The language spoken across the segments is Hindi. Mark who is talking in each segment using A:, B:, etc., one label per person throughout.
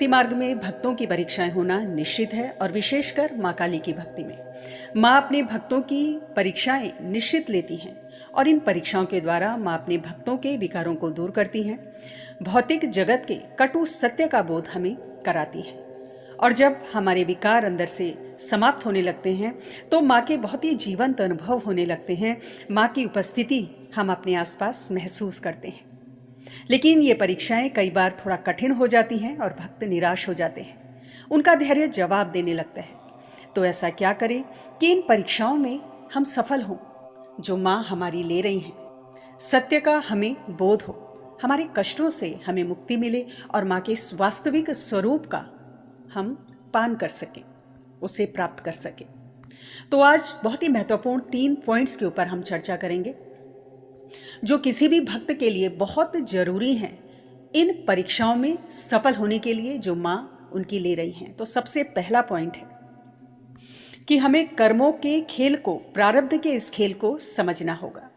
A: भक्ति मार्ग में भक्तों की परीक्षाएं होना निश्चित है और विशेषकर माँ काली की भक्ति में माँ अपने भक्तों की परीक्षाएं निश्चित लेती हैं और इन परीक्षाओं के द्वारा माँ अपने भक्तों के विकारों को दूर करती हैं, भौतिक जगत के कटु सत्य का बोध हमें कराती है। और जब हमारे विकार अंदर से समाप्त होने लगते हैं तो माँ के बहुत ही जीवंत अनुभव होने लगते हैं। माँ की उपस्थिति हम अपने आसपास महसूस करते हैं। लेकिन ये परीक्षाएं कई बार थोड़ा कठिन हो जाती हैं और भक्त निराश हो जाते हैं, उनका धैर्य जवाब देने लगता है। तो ऐसा क्या करें कि इन परीक्षाओं में हम सफल हों जो माँ हमारी ले रही हैं, सत्य का हमें बोध हो, हमारे कष्टों से हमें मुक्ति मिले और माँ के वास्तविक स्वरूप का हम पान कर सकें, उसे प्राप्त कर सकें। तो आज बहुत ही महत्वपूर्ण 3 पॉइंट्स के ऊपर हम चर्चा करेंगे जो किसी भी भक्त के लिए बहुत जरूरी हैं इन परीक्षाओं में सफल होने के लिए जो माँ उनकी ले रही हैं। तो सबसे पहला पॉइंट है कि हमें कर्मों के खेल को, प्रारब्ध के इस खेल को समझना होगा।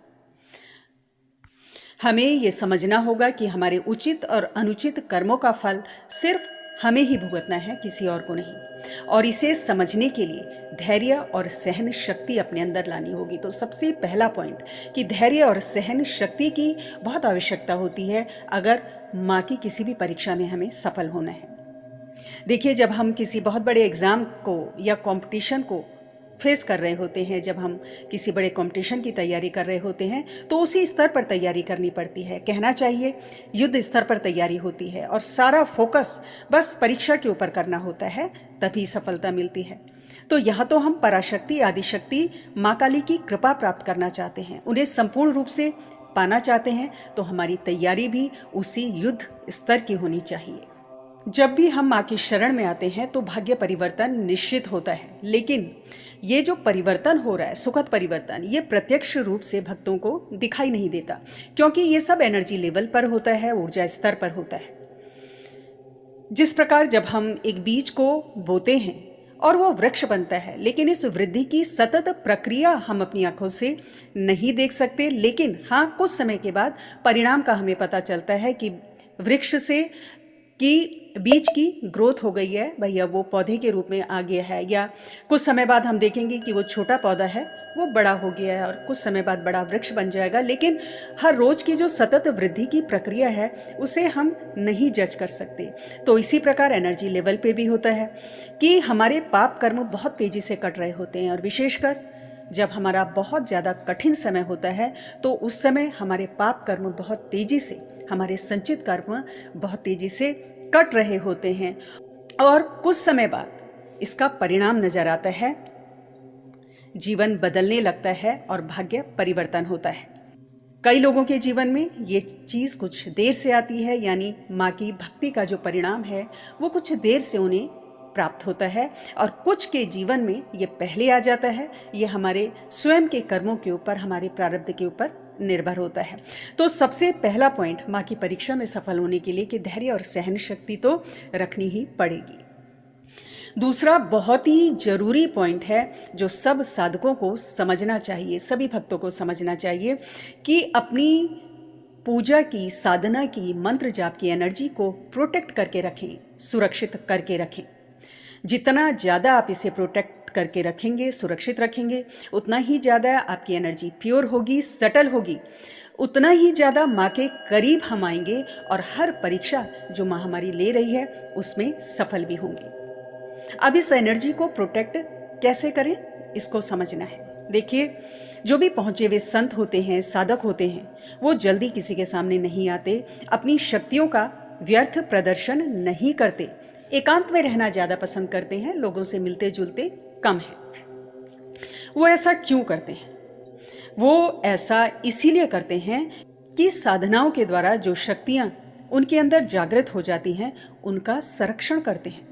A: हमें ये समझना होगा कि हमारे उचित और अनुचित कर्मों का फल सिर्फ हमें ही भुगतना है, किसी और को नहीं। और इसे समझने के लिए धैर्य और सहन शक्ति अपने अंदर लानी होगी। तो सबसे पहला पॉइंट कि धैर्य और सहन शक्ति की बहुत आवश्यकता होती है अगर माँ की किसी भी परीक्षा में हमें सफल होना है। देखिए, जब हम किसी बहुत बड़े एग्ज़ाम को या कंपटीशन को फेस कर रहे होते हैं, जब हम किसी बड़े कंपटीशन की तैयारी कर रहे होते हैं तो उसी स्तर पर तैयारी करनी पड़ती है। कहना चाहिए युद्ध स्तर पर तैयारी होती है और सारा फोकस बस परीक्षा के ऊपर करना होता है, तभी सफलता मिलती है। तो यहाँ तो हम पराशक्ति, आदिशक्ति, माँ काली की कृपा प्राप्त करना चाहते हैं, उन्हें संपूर्ण रूप से पाना चाहते हैं, तो हमारी तैयारी भी उसी युद्ध स्तर की होनी चाहिए। जब भी हम माँ की शरण में आते हैं तो भाग्य परिवर्तन निश्चित होता है, लेकिन ये जो परिवर्तन हो रहा है, सुखद परिवर्तन, ये प्रत्यक्ष रूप से भक्तों को दिखाई नहीं देता, क्योंकि ये सब एनर्जी लेवल पर होता है, ऊर्जा स्तर पर होता है। जिस प्रकार जब हम एक बीज को बोते हैं और वो वृक्ष बनता है, लेकिन इस वृद्धि की सतत प्रक्रिया हम अपनी आंखों से नहीं देख सकते, लेकिन हाँ, कुछ समय के बाद परिणाम का हमें पता चलता है कि वृक्ष से कि बीज की ग्रोथ हो गई है, भैया वो पौधे के रूप में आ गया है, या कुछ समय बाद हम देखेंगे कि वो छोटा पौधा है वो बड़ा हो गया है और कुछ समय बाद बड़ा वृक्ष बन जाएगा। लेकिन हर रोज की जो सतत वृद्धि की प्रक्रिया है उसे हम नहीं जज कर सकते। तो इसी प्रकार एनर्जी लेवल पे भी होता है कि हमारे पाप कर्म बहुत तेजी से कट रहे होते हैं, और विशेषकर जब हमारा बहुत ज़्यादा कठिन समय होता है तो उस समय हमारे पाप कर्म बहुत तेजी से, हमारे संचित कर्म बहुत तेजी से कट रहे होते हैं, और कुछ समय बाद इसका परिणाम नजर आता है, जीवन बदलने लगता है और भाग्य परिवर्तन होता है। कई लोगों के जीवन में ये चीज़ कुछ देर से आती है, यानी माँ की भक्ति का जो परिणाम है वो कुछ देर से उन्हें प्राप्त होता है, और कुछ के जीवन में ये पहले आ जाता है। ये हमारे स्वयं के कर्मों के ऊपर, हमारे प्रारब्ध के ऊपर निर्भर होता है। तो सबसे पहला पॉइंट माँ की परीक्षा में सफल होने के लिए कि धैर्य और सहन शक्ति तो रखनी ही पड़ेगी। दूसरा बहुत ही जरूरी पॉइंट है जो सब साधकों को समझना चाहिए, सभी भक्तों को समझना चाहिए, कि अपनी पूजा की, साधना की, मंत्र जाप की एनर्जी को प्रोटेक्ट करके रखें, सुरक्षित करके रखें। जितना ज़्यादा आप इसे प्रोटेक्ट करके रखेंगे, सुरक्षित रखेंगे, उतना ही ज़्यादा आपकी एनर्जी प्योर होगी, सटल होगी, उतना ही ज़्यादा माँ के करीब हम आएंगे और हर परीक्षा जो माँ हमारी ले रही है उसमें सफल भी होंगे। अब इस एनर्जी को प्रोटेक्ट कैसे करें, इसको समझना है। देखिए, जो भी पहुँचे हुए संत होते हैं, साधक होते हैं, वो जल्दी किसी के सामने नहीं आते, अपनी शक्तियों का व्यर्थ प्रदर्शन नहीं करते, एकांत में रहना ज़्यादा पसंद करते हैं, लोगों से मिलते जुलते कम है। वो ऐसा क्यों करते हैं? वो ऐसा इसीलिए करते हैं कि साधनाओं के द्वारा जो शक्तियाँ उनके अंदर जागृत हो जाती हैं उनका संरक्षण करते हैं।